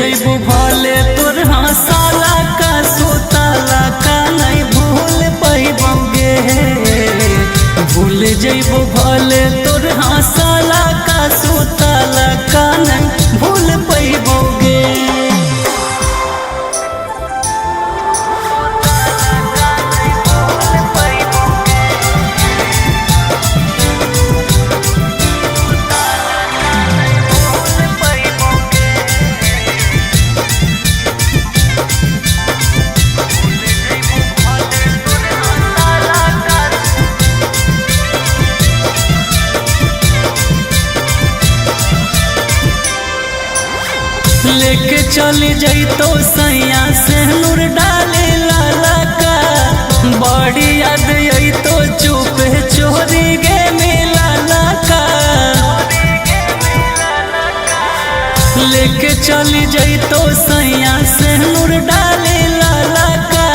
जइबू भले तोर हंसाला का सुताला का नहीं भूल पैबोगे। भूल जइबू भले तोर हंसाला का सुताला का नहीं भूल पैबोगे। लेके चली जइतो सैया से नूर डाले लाला का बड़ी याद अइतो चुपे चोरी गे मिलाला का। लेके चली जइतो सैया से नूर डाले लाला का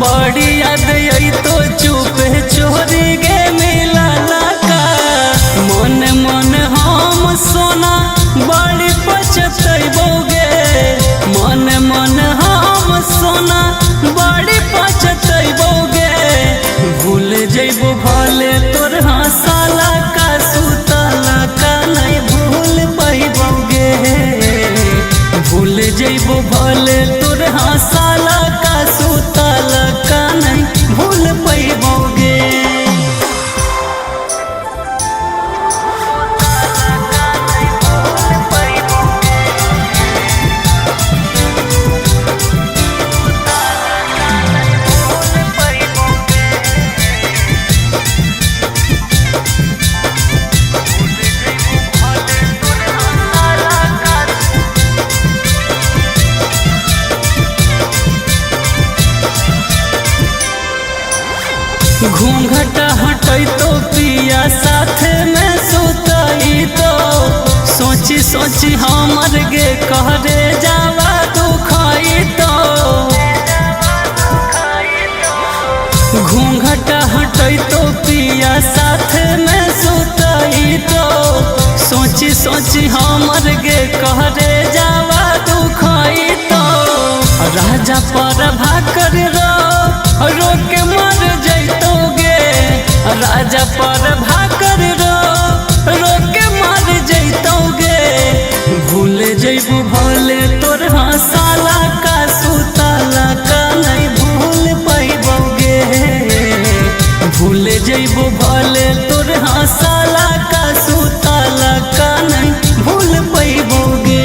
बड़ी याद अइतो चुपे चोरी गे मिलाला का। मन मन हम सोना बड़ी पछतैबोगे। मन मन हम सोना बड़ी पछतैबोगे। भूल जइबू भले तोर हंसाला का सुताला का नहीं भूल पैबोगे। भूल जइबू भले तोर हंसाला का सुताला का नहीं भूल पैबोगे। घूंघट हटैतो पिया साथ में सुतैतो सोची सोची हमर गे कहरे जावा दुखैतो। घूंघट हटैतो पिया साथ में सुतैतो सोची सोची हमर गे कहरे जावा दुखैतो। राजा पर भाकर रो के मर जइतोगे। राजा पर भाकर रो के मर जइतोगे। भूल जइबू भले तोर हंसाला का सुताला का नहीं भूल पैबोगे। भूल जइबू भले तोर हंसाला का सुताला का नहीं भूल पैबोगे।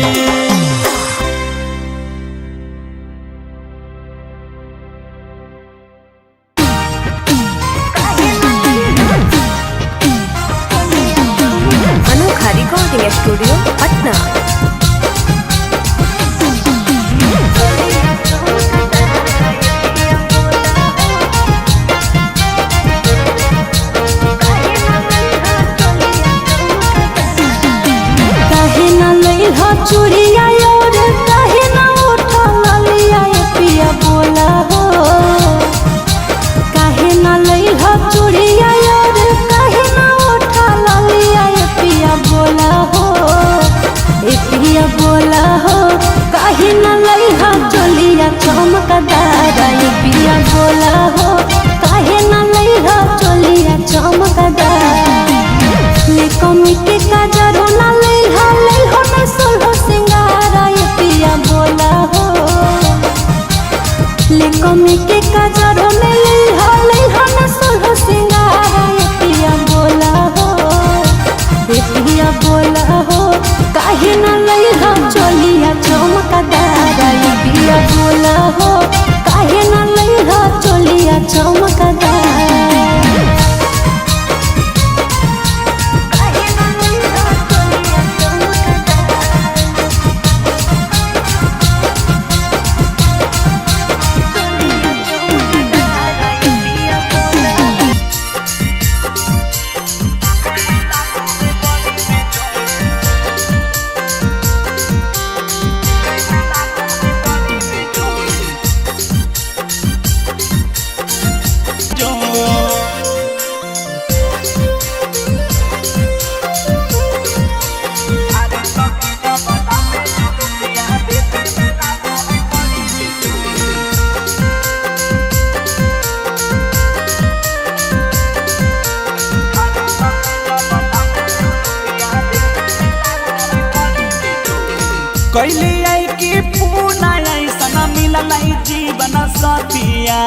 कैली आई की पूना ऐसन मिलल जीवन सतिया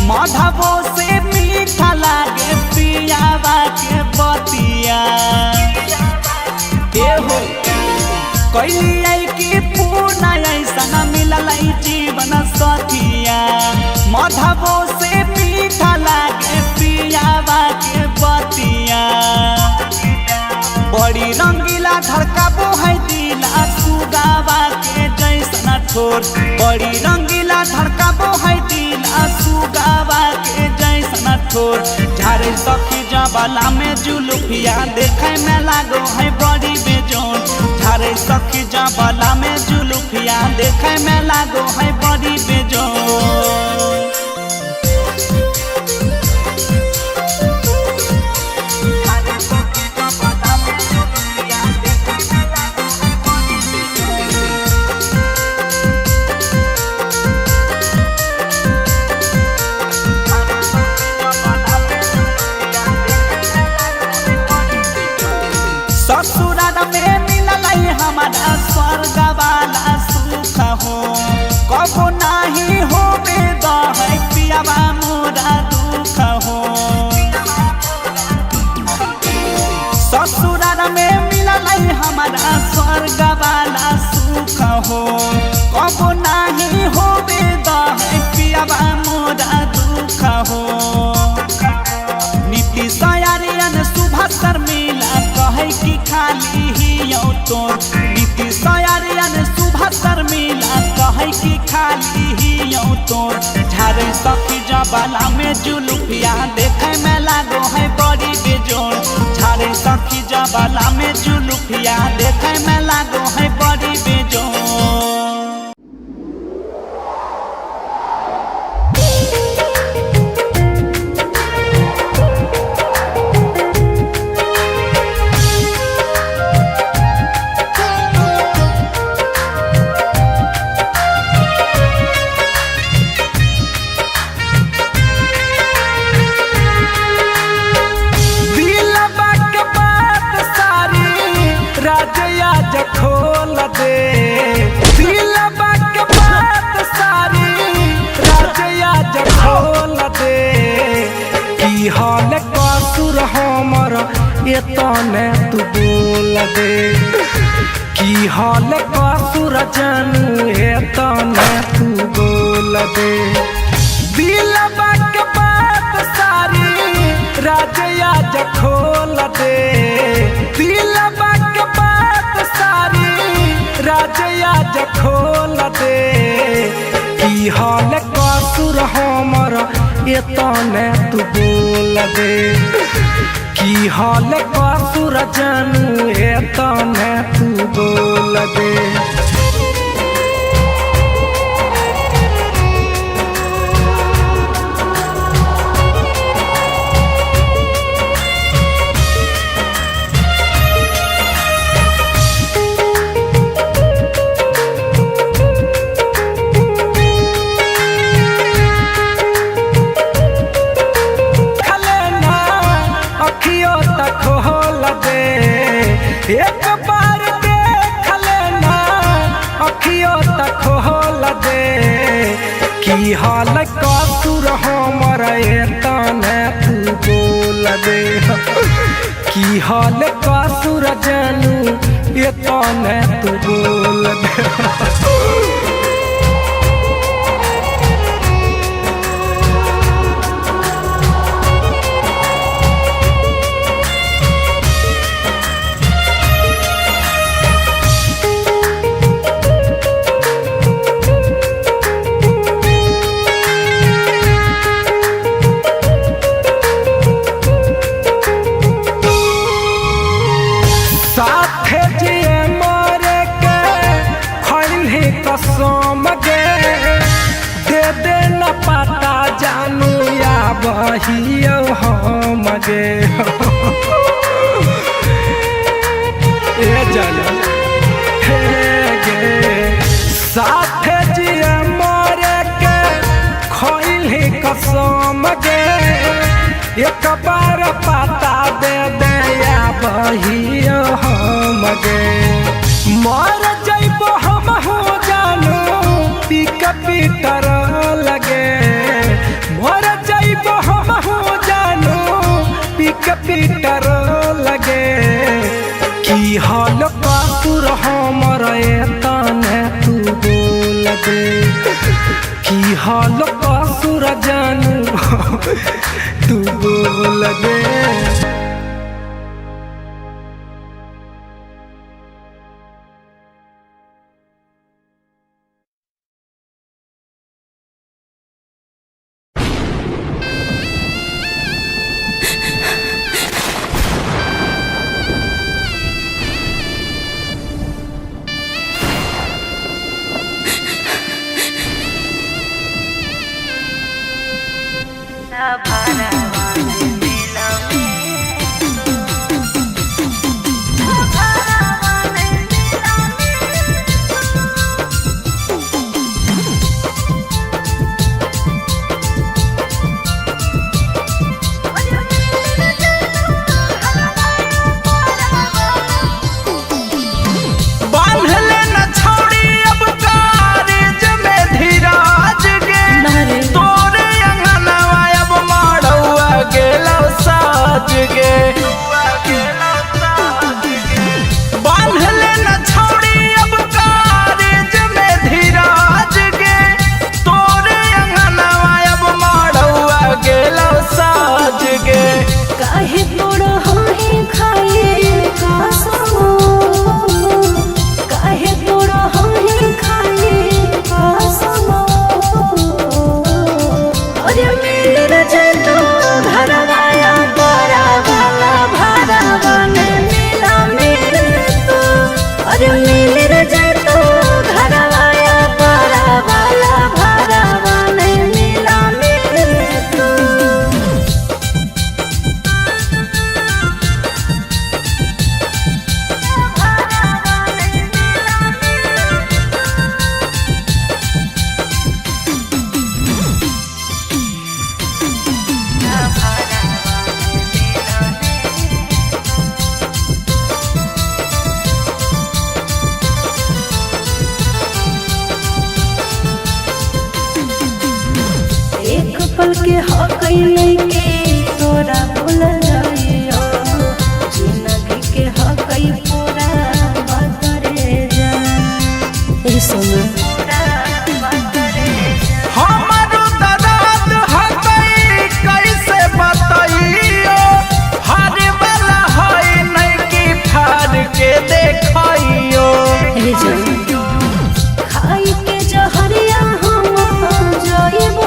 माधवो से मीठा लागे पियावा के बतिया हो कैली आई की पूना ऐसन मिलल जीवन सतिया माधवो से मीठा लागे पियावा के बतिया बड़ी रंगीला धड़काबो है दिला सुगावा के जैसन ठोर बड़ी रंगीला धड़काबो है दिला सुगावा के जैसन ठोर झारे सखी जबाला में जुलुफिया देखे में लागो है बड़ी बेजोन झारे सखी जबाला में जुलुफिया देखे में लागो है बड़ी बेजोन ससुराल में मिलल हमारा स्वर्ग वाला सुख हो कबो नहीं हो बेद है पियावा मोरा दुख हो ससुराल में मिलल हमारा स्वर्ग वाला सुख हो कबो नहीं हो बेद है पियावा मोरा दुख हो नीति सयारियन सुबह शर्मिला कहे कि खाली ही तोर नीति सयारियन सुबह शर्मिला कहे कि खाली ही तोर झारे सखी जबाला में जुलुफिया देखे में लागो है बड़ी बेजोर झारे सखी जबाला में जुलुफिया देखे में लागो है बड़ी बेजोर खोल दे दिलवा के बात सारी राजया खोल दे की हाल कसूर हमर एतने तू बोल दे की हाल कसूर जानू एतने तू बोल दे दिलवा के बात सारी राजया खोल दे दिलवा के बात सारी राजया खोल दे की हाल कसूर हमर एतने तू बोल दे की हाल कसूर जानू एतने तू बोल दे एक बार देख लेना अखियों तक खोल दे की हाल कसूर हमर एतने तू बोल दे की हाल कसूर जानू एतने तू बोल दे बहियो हम गे ए जल हे गे साथ जिया मरे के खइले कसम गे एक बार पता दे दया बहियो हम गे मर जइबो हम दिहाल कसुर जानू तू बोल दे। पल के हकई लइके तोरा भूल जाइयो, जिंदगी के हकई पूरा बतरे जा। ए सोना हमारो दर्द हकई कैसे बताइयो, हारे वाला है नहीं कि फाड़ के देखइयो। ए जान खाई के जहरिया हम जाइबो,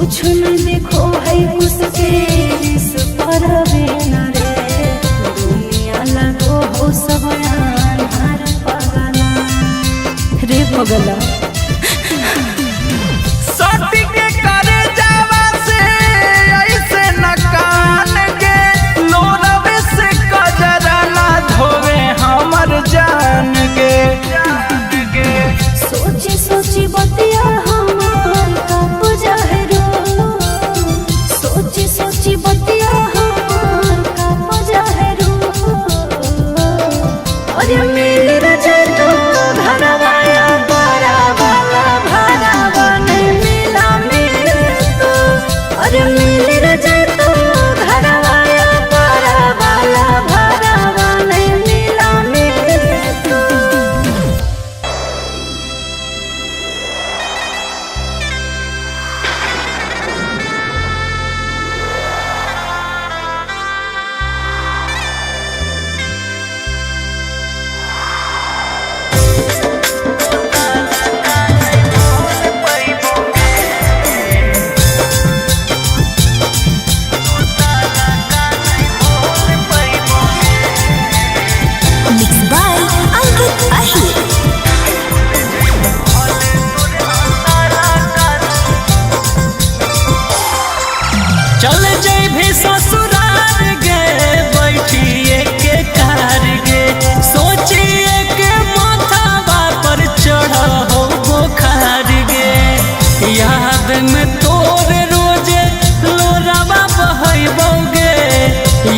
कुछ न देखो है उसके इस पर बिना रे, दुनिया लगो हो सब हर पगला रे पगला। सटी के करे जावा से ऐसे न कान के, लोरवे से कजरा ना धोवे हमर जान के। सोची सोची बतिया हमार कब जाहरो,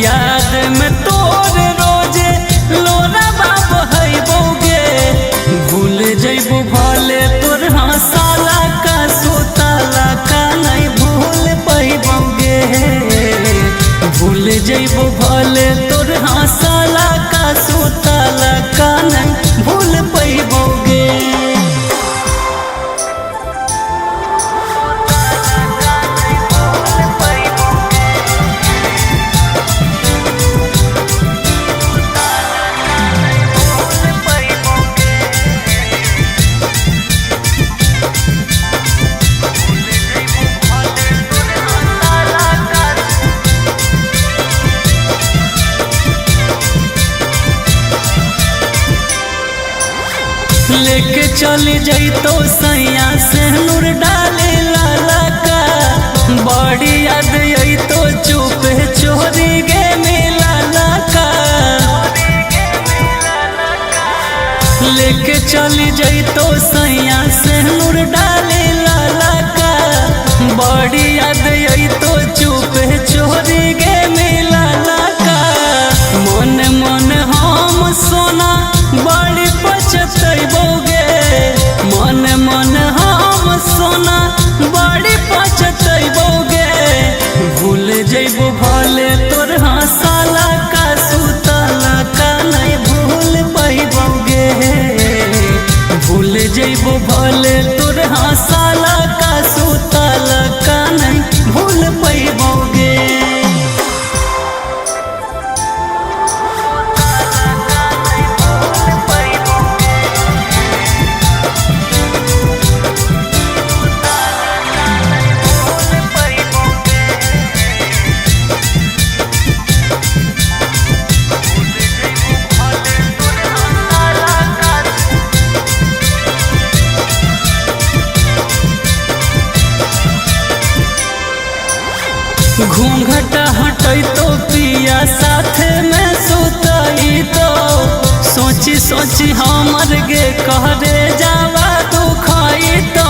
याद में तोर रोजे लोरा बाबू है बोगे भूल जइबू भले तोर हंसाला का सुताला का नहीं भूल पैबोगे भूल जइबू भले तोर हंसाला का सुताला का नहीं भूल पैबोगे। लेके चली जइतो सैया से नूर डाले लाला का बड़ी याद आई तो चुप चोरी गे मिलाला का लेके चली जइतो सैया से नूर डाले लाला का बड़ी याद आई तो चुप चोरी गे मिलाला का मन मन हम सोना बड़ी पछतैबोगे मन मन हम सोना बड़ी पछतैबोगे भूल जइबू भले तोर हंसाला का सुताला का नहीं भूल पैबोगे भूल जइबू भले तोर हंसाला का सुताला का नहीं भूल पैबोगे। घूंघट हटई तो पिया साथ में सुतई तो सोची सोची हमर गे कहरे जावा दुखाई तो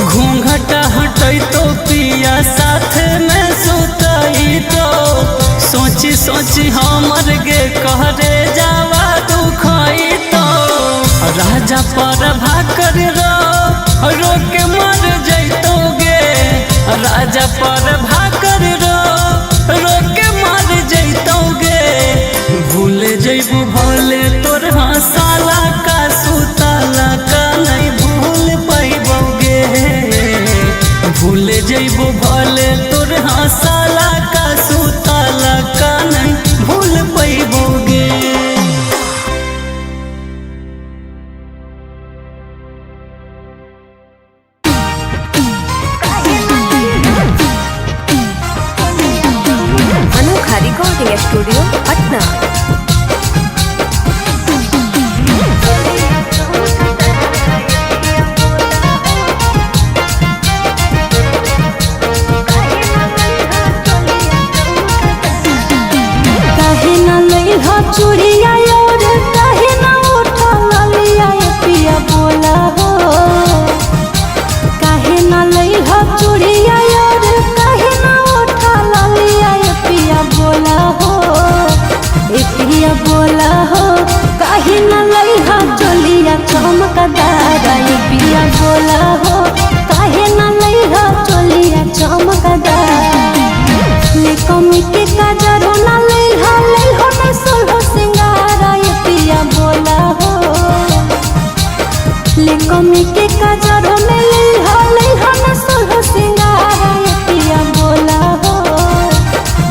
घूंघट हटई तो पिया साथ में सुतई तो सोची सोची हमर गे कहरे जावा दुखाई तो राजा पर भाकर रो के मर जइतोगे राजा पर भाकर रो के मर जइतोगे भूल जइबू भले तोर हंसाला का सुताला का नहीं भूल पैबोगे भूल जइबू भले तोर हंसाला का सुताला का नहीं भूल पैबोगे। Recording studio Patna. काहे ना लइहा चूड़िया और काहे ना उठा ललिया पिया बोला हो काहे ना लइहा चूड़िया और काहे ना उठा ललिया पिया बोला हो पिया बोला हो काहे ना लइहा चोलिया चमकदार पिया बोला हो काहे ना लइहा चोलिया चमकदार ले कमी के काजर ना लइहा ना सोलह सिंगार पिया बोला हो ले कमी के काजर ना लइहा ना सोलह सिंगार पिया बोला हो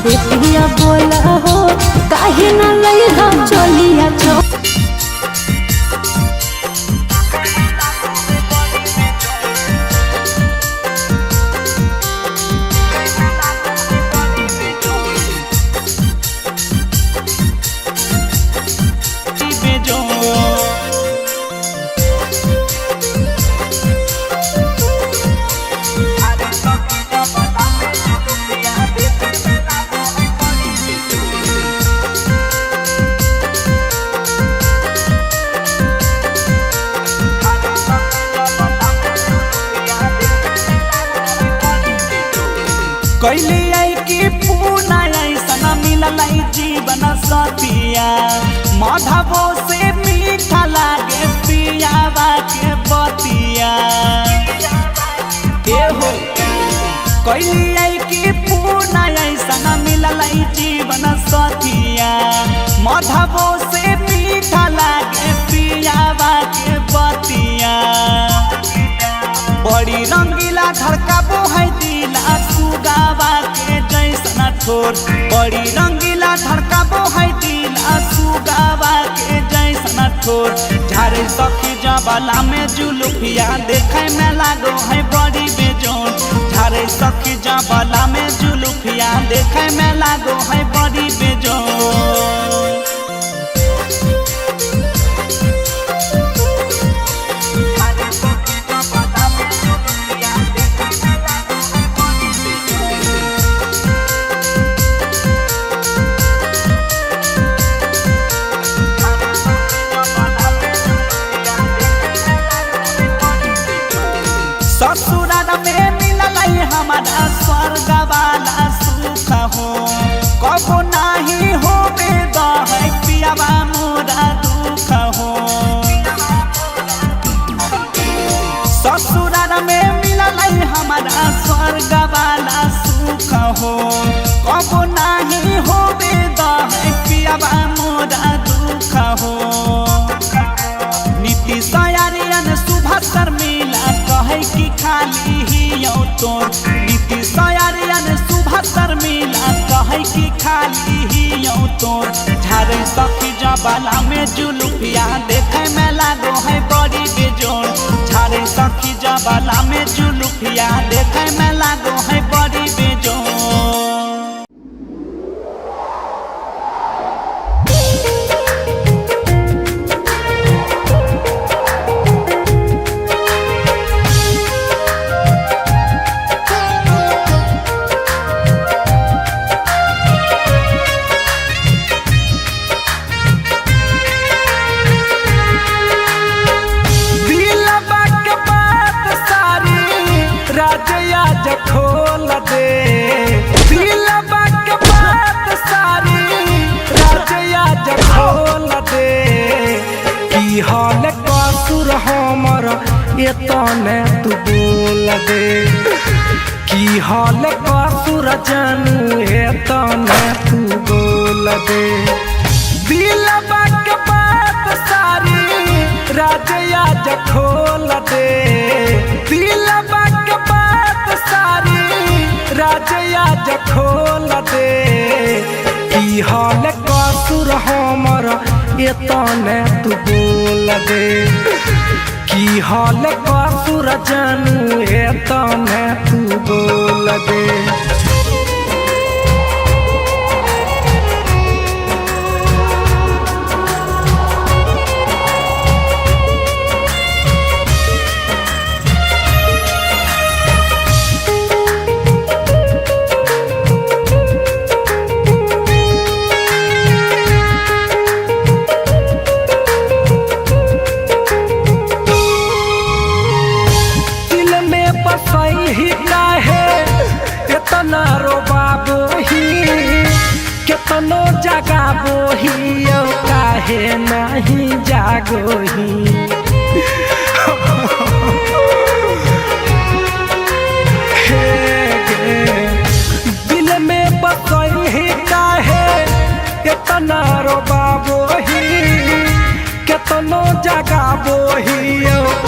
पिया बोला हो काहे ना लइहा चोलिया कैली आई कि पूना ऐसन मिलल जीवन सतिया माधवो से मीठा लागे पियावा के बतिया एहो कैली आई कि पूना ऐसन मिलल जीवन सतिया माधवो से मीठा लागे पियावा के बतिया बड़ी रंगीला धड़काबो है दिला सुगावा के जैसन ठोर बड़ी रंगीला धड़काबो है दिला सुगावा के जैसन ठोर झारे सखी जबला में जुलुफिया देखे में लागो है बड़ी बेजोन झारे सखी जबला में जुलुफिया देखे में लागो है बड़ी बेजोन ससुराल में मिलल हमारा स्वर्ग वाला सुख हो कबो नहीं हो है पियावा मोरा दुख हो ससुराल में मिलल हमारा स्वर्ग वाला सुख हो कबो नहीं हो है पियावा मोरा दुख हो नीति सयारियन सुबह शर्मिला कहे कि खाली ही तोर नीति सयारियन सुबह शर्मिला कहे कि खाली ही तोर झारे सखी जबला में जुलुफिया देखे में लागो है बड़ी बेजोर झारे सखी जबला में जुलुफिया देखे में लागो है बड़ी बेजोर खोल दे दिलवा के बात सारी राजया खोल दे की हाल कसूर हमर एतने तू बोल दे की हाल कसूर जानू एतने तू बोल दे दिलवा के बात सारी राजया खोल दे दिलवा के बात सारी राजया खोल दे की हाल कसूर हमर एतने तू बोल दे की हाल कसूर जानू एतने तू बोल दे केतनो जगाबो ही काहे नहीं जागो ही दिल में बसई ही काहे केतना रोबाबो ही केतनो जगाबो ही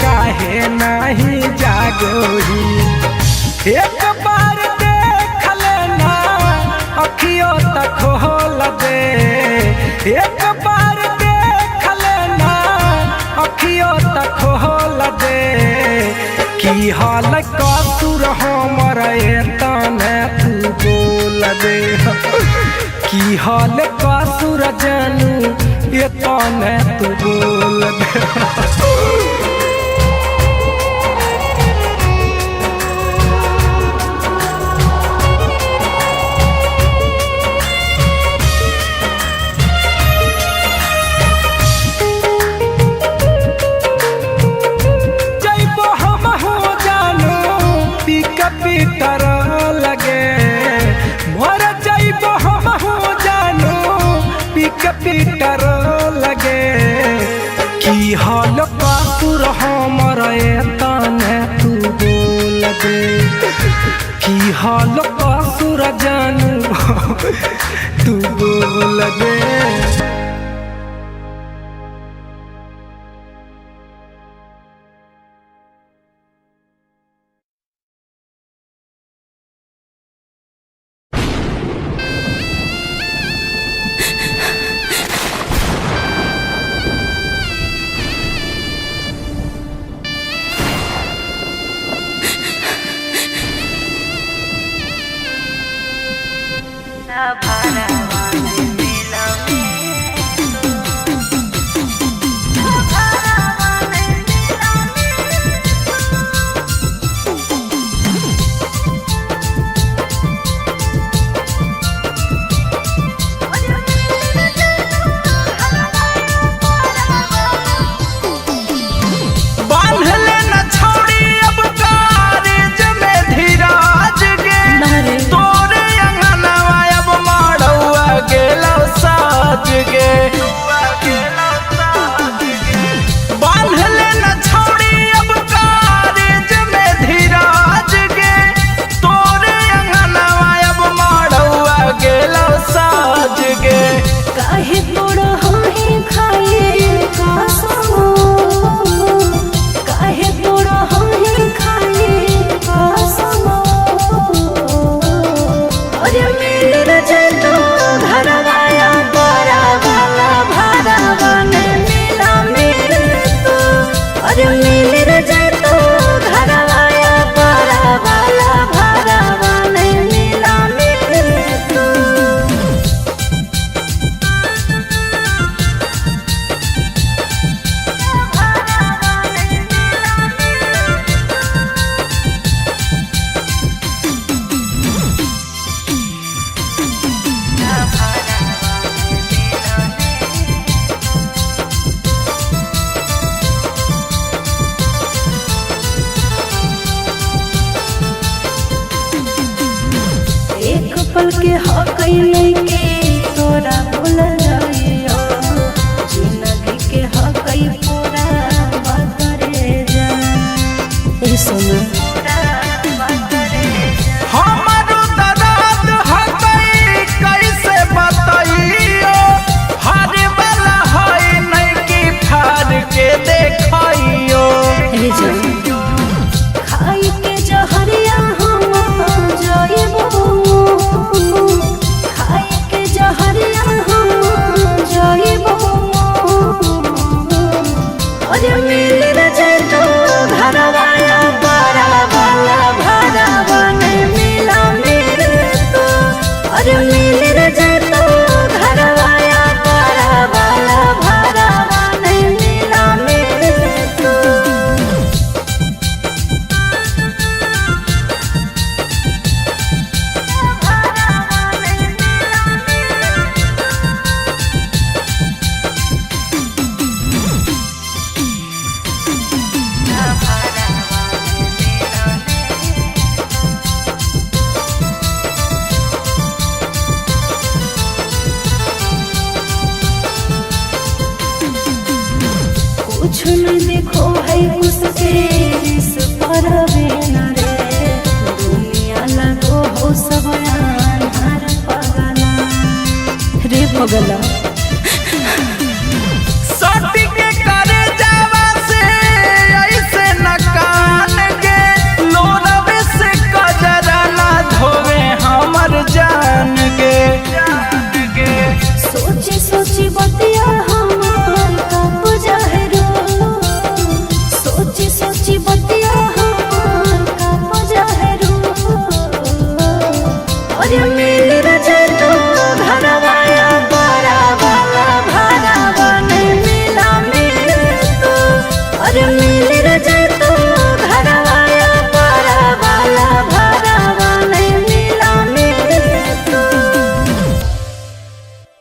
काहे नहीं जागो ही एक बार देख लेना अखियों तक खोल दे एक बार देख लेना अखियों तक खोल दे की हाल कसूर हमर एतने तू बोल दे की हाल कसूर जानू एतने तू बोल दे पीटर लगे हाल कसुर जानू तू बोल दे। पल के हकई लइके तोरा भूल जाइयो, जिंदगी के हकई पूरा बकरे जा। ए सोना हमारो दर्द हकई कैसे बताइयो, हारे वाला है नहीं कि फाड़ के देखइयो। ए जान खाई के जहरिया हम जाइबो, कुछ न देखो है उसके इस पर बिना रे, दुनिया लगो हो सब अन्हार पगला रे पगला।